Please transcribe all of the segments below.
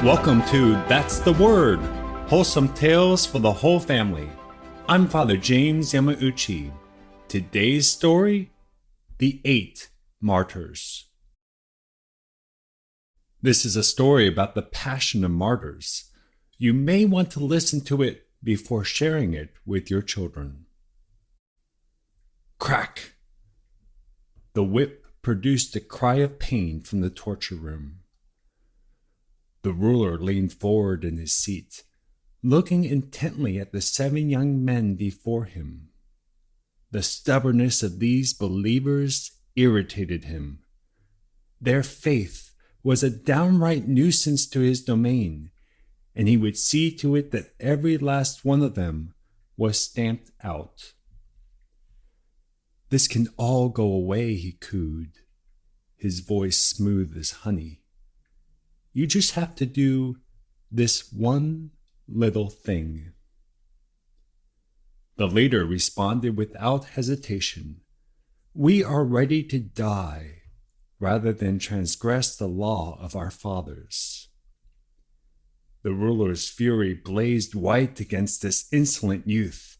Welcome to That's the Word, wholesome tales for the whole family. I'm Father James Yamauchi. Today's story, The Eight Martyrs. This is a story about the passion of martyrs. You may want to listen to it before sharing it with your children. Crack! The whip produced a cry of pain from the torture room. The ruler leaned forward in his seat, looking intently at the 7 young men before him. The stubbornness of these believers irritated him. Their faith was a downright nuisance to his domain, and he would see to it that every last one of them was stamped out. "This can all go away," he cooed, his voice smooth as honey. "You just have to do this one little thing." The leader responded without hesitation. "We are ready to die rather than transgress the law of our fathers." The ruler's fury blazed white against this insolent youth.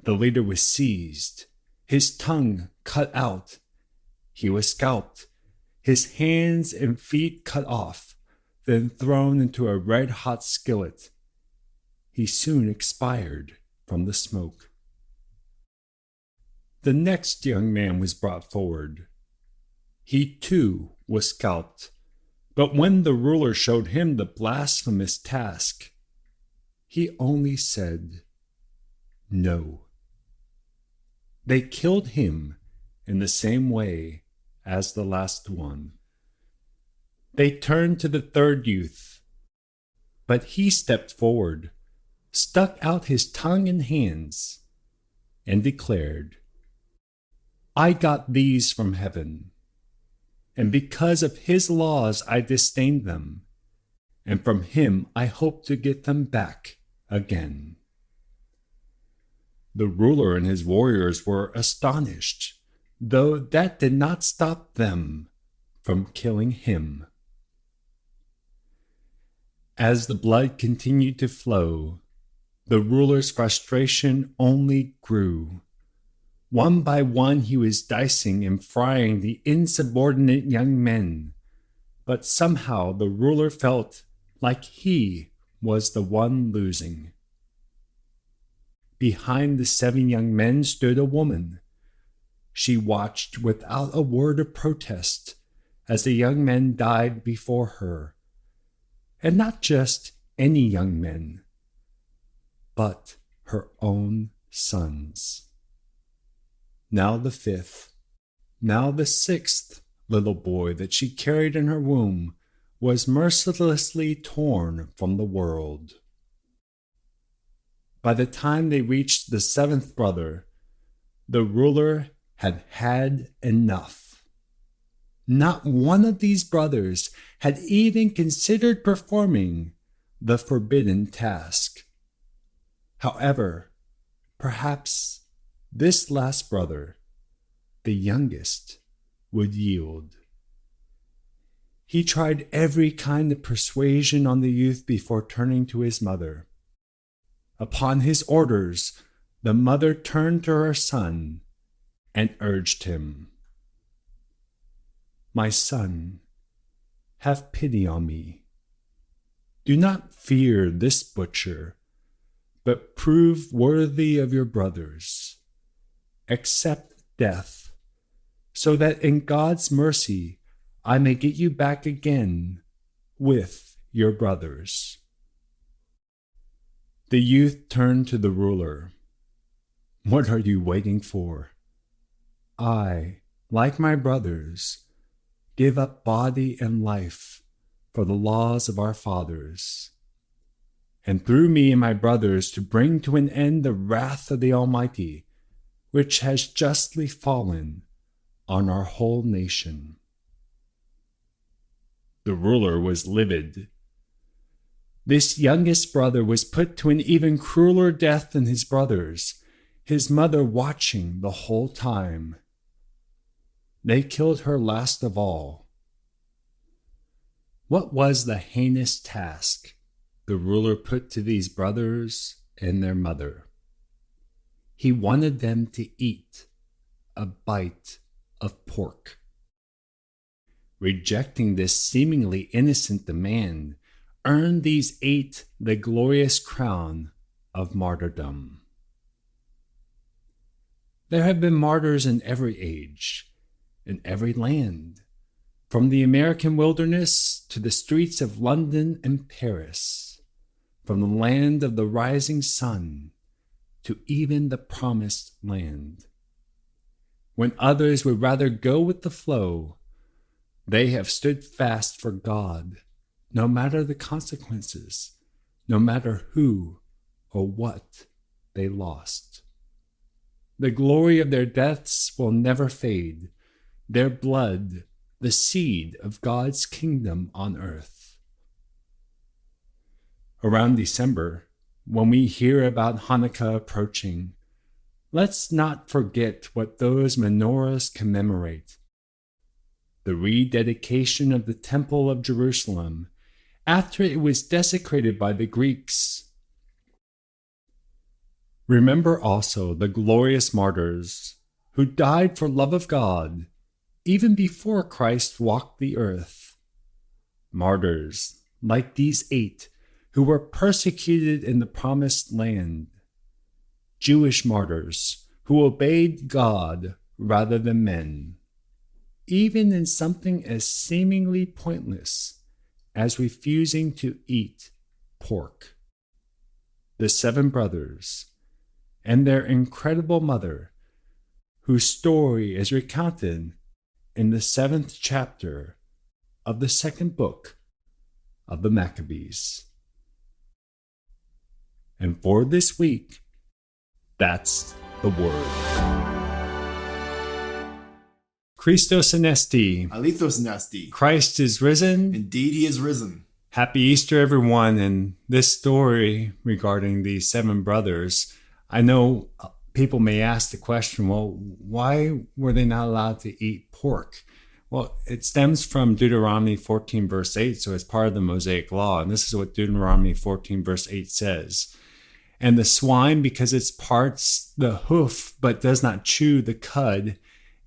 The leader was seized, his tongue cut out. He was scalped, his hands and feet cut off, then thrown into a red-hot skillet. He soon expired from the smoke. The next young man was brought forward. He too was scalped, but when the ruler showed him the blasphemous task, he only said, "No." They killed him in the same way as the last one. They turned to the third youth, but he stepped forward, stuck out his tongue and hands, and declared, "I got these from heaven, and because of his laws I disdained them, and from him I hope to get them back again." The ruler and his warriors were astonished, though that did not stop them from killing him. As the blood continued to flow, the ruler's frustration only grew. One by one he was dicing and frying the insubordinate young men, but somehow the ruler felt like he was the one losing. Behind the 7 young men stood a woman. She watched without a word of protest as the young men died before her. And not just any young men, but her own sons. Now the 5th, now the 6th little boy that she carried in her womb was mercilessly torn from the world. By the time they reached the 7th brother, the ruler had had enough. Not one of these brothers had even considered performing the forbidden task. However, perhaps this last brother, the youngest, would yield. He tried every kind of persuasion on the youth before turning to his mother. Upon his orders, the mother turned to her son and urged him, "My son, have pity on me. Do not fear this butcher, but prove worthy of your brothers. Accept death, so that in God's mercy I may get you back again with your brothers." The youth turned to the ruler. "What are you waiting for? I, like my brothers, give up body and life for the laws of our fathers, and through me and my brothers to bring to an end the wrath of the Almighty, which has justly fallen on our whole nation." The ruler was livid. This youngest brother was put to an even crueler death than his brothers, his mother watching the whole time. They killed her last of all. What was the heinous task the ruler put to these brothers and their mother? He wanted them to eat a bite of pork. Rejecting this seemingly innocent demand earned these 8 the glorious crown of martyrdom. There have been martyrs in every age, in every land, from the American wilderness to the streets of London and Paris, from the land of the rising sun to even the promised land. When others would rather go with the flow, they have stood fast for God, no matter the consequences, no matter who or what they lost. The glory of their deaths will never fade, their blood, the seed of God's kingdom on earth. Around December, when we hear about Hanukkah approaching, let's not forget what those menorahs commemorate. The rededication of the Temple of Jerusalem after it was desecrated by the Greeks. Remember also the glorious martyrs who died for love of God even before Christ walked the earth. Martyrs like these 8 who were persecuted in the promised land. Jewish martyrs who obeyed God rather than men, even in something as seemingly pointless as refusing to eat pork. The 7 brothers and their incredible mother, whose story is recounted in the 7th chapter of the 2nd book of the Maccabees. And for this week, that's the word. Christos anesti. Alithos anesti. Christ is risen. Indeed, he is risen. Happy Easter, everyone. And this story regarding these 7 brothers, I know people may ask the question, well, why were they not allowed to eat pork? Well, it stems from Deuteronomy 14, verse 8, so it's part of the Mosaic Law. And this is what Deuteronomy 14, verse 8 says. And the swine, because it parts the hoof but does not chew the cud,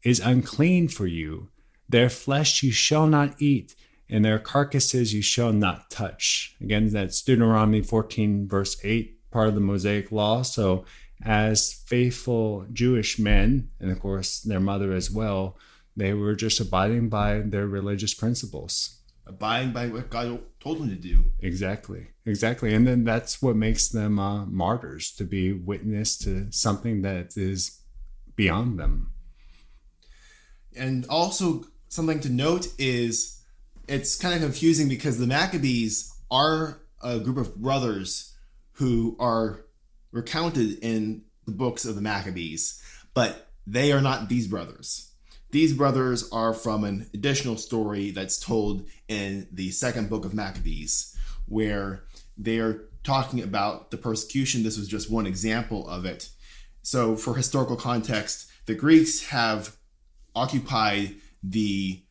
is unclean for you. Their flesh you shall not eat, and their carcasses you shall not touch. Again, that's Deuteronomy 14, verse 8, part of the Mosaic Law. So as faithful Jewish men, and of course their mother as well, they were just abiding by their religious principles. Abiding by what God told them to do. Exactly. And then that's what makes them martyrs, to be witness to something that is beyond them. And also something to note is it's kind of confusing because the Maccabees are a group of brothers who are recounted in the books of the Maccabees, but they are not these brothers. These brothers are from an additional story that's told in the 2nd book of Maccabees, where they are talking about the persecution. This was just one example of it. So for historical context, the Greeks have occupied the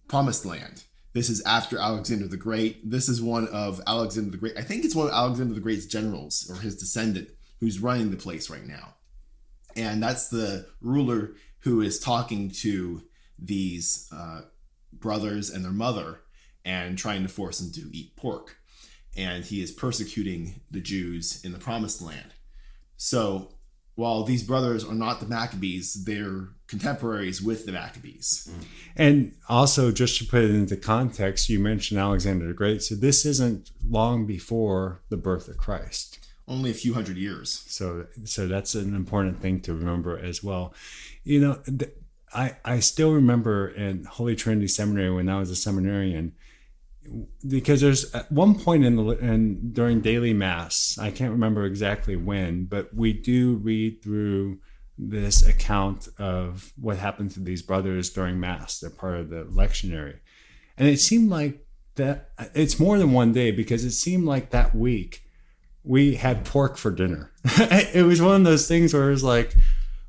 Promised Land. This is after Alexander the Great. This is one of Alexander the Great. I think it's one of Alexander the Great's generals or his descendant who's running the place right now. And that's the ruler who is talking to these brothers and their mother and trying to force them to eat pork. And he is persecuting the Jews in the Promised Land. So while these brothers are not the Maccabees, they're contemporaries with the Maccabees. And also, just to put it into context, you mentioned Alexander the Great. So this isn't long before the birth of Christ. Only a few hundred years. So that's an important thing to remember as well. You know, I still remember in Holy Trinity Seminary when I was a seminarian, because there's at one point during daily mass, I can't remember exactly when, but we do read through this account of what happened to these brothers during mass. They're part of the lectionary. And it seemed like that it's more than one day, because it seemed like that week we had pork for dinner. It was one of those things where it was like,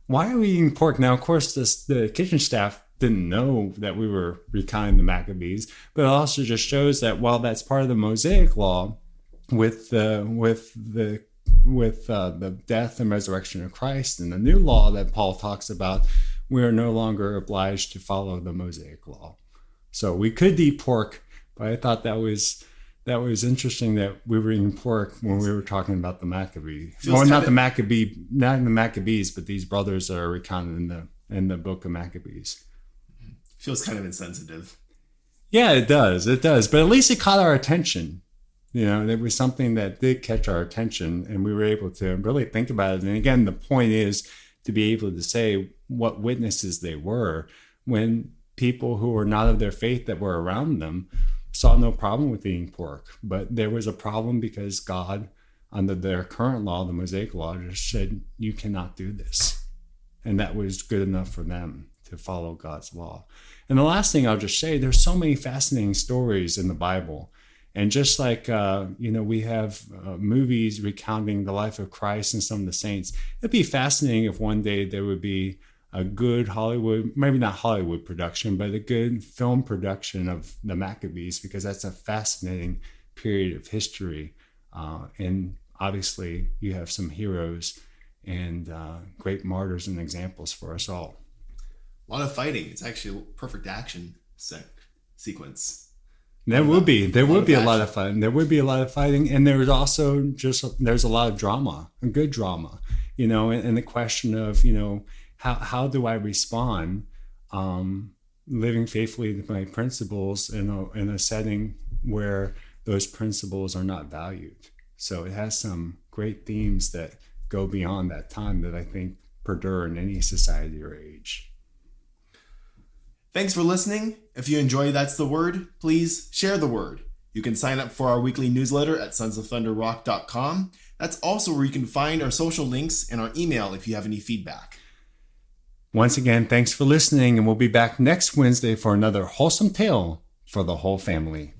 why are we eating pork? Now, of course, the kitchen staff didn't know that we were recounting the Maccabees, but it also just shows that while that's part of the Mosaic law, with the death and resurrection of Christ and the new law that Paul talks about, we are no longer obliged to follow the Mosaic law. So we could eat pork, but I thought that was interesting that we were eating pork when we were talking about the Maccabees. Well, not the Maccabees, but these brothers that are recounted in the book of Maccabees. Feels kind of insensitive. Yeah, it does. But at least it caught our attention. It was something that did catch our attention, and we were able to really think about it. And again, the point is to be able to say what witnesses they were when people who were not of their faith that were around them saw no problem with eating pork. But there was a problem because God, under their current law, the Mosaic law, just said, you cannot do this. And that was good enough for them to follow God's law. And the last thing I'll just say, there's so many fascinating stories in the Bible. And just like, we have movies recounting the life of Christ and some of the saints, it'd be fascinating if one day there would be a good Hollywood, maybe not Hollywood production, but a good film production of the Maccabees, because that's a fascinating period of history. And obviously you have some heroes and great martyrs and examples for us all. A lot of fighting. It's actually a perfect action sequence. There would be a lot of fighting. There would be a lot of fighting, and there's also there's a lot of drama, a good drama, and the question of how do I respond, living faithfully to my principles in a setting where those principles are not valued. So it has some great themes that go beyond that time that I think perdure in any society or age. Thanks for listening. If you enjoy That's the Word, please share the word. You can sign up for our weekly newsletter at sonsofthunderrock.com. That's also where you can find our social links and our email if you have any feedback. Once again, thanks for listening, and we'll be back next Wednesday for another wholesome tale for the whole family.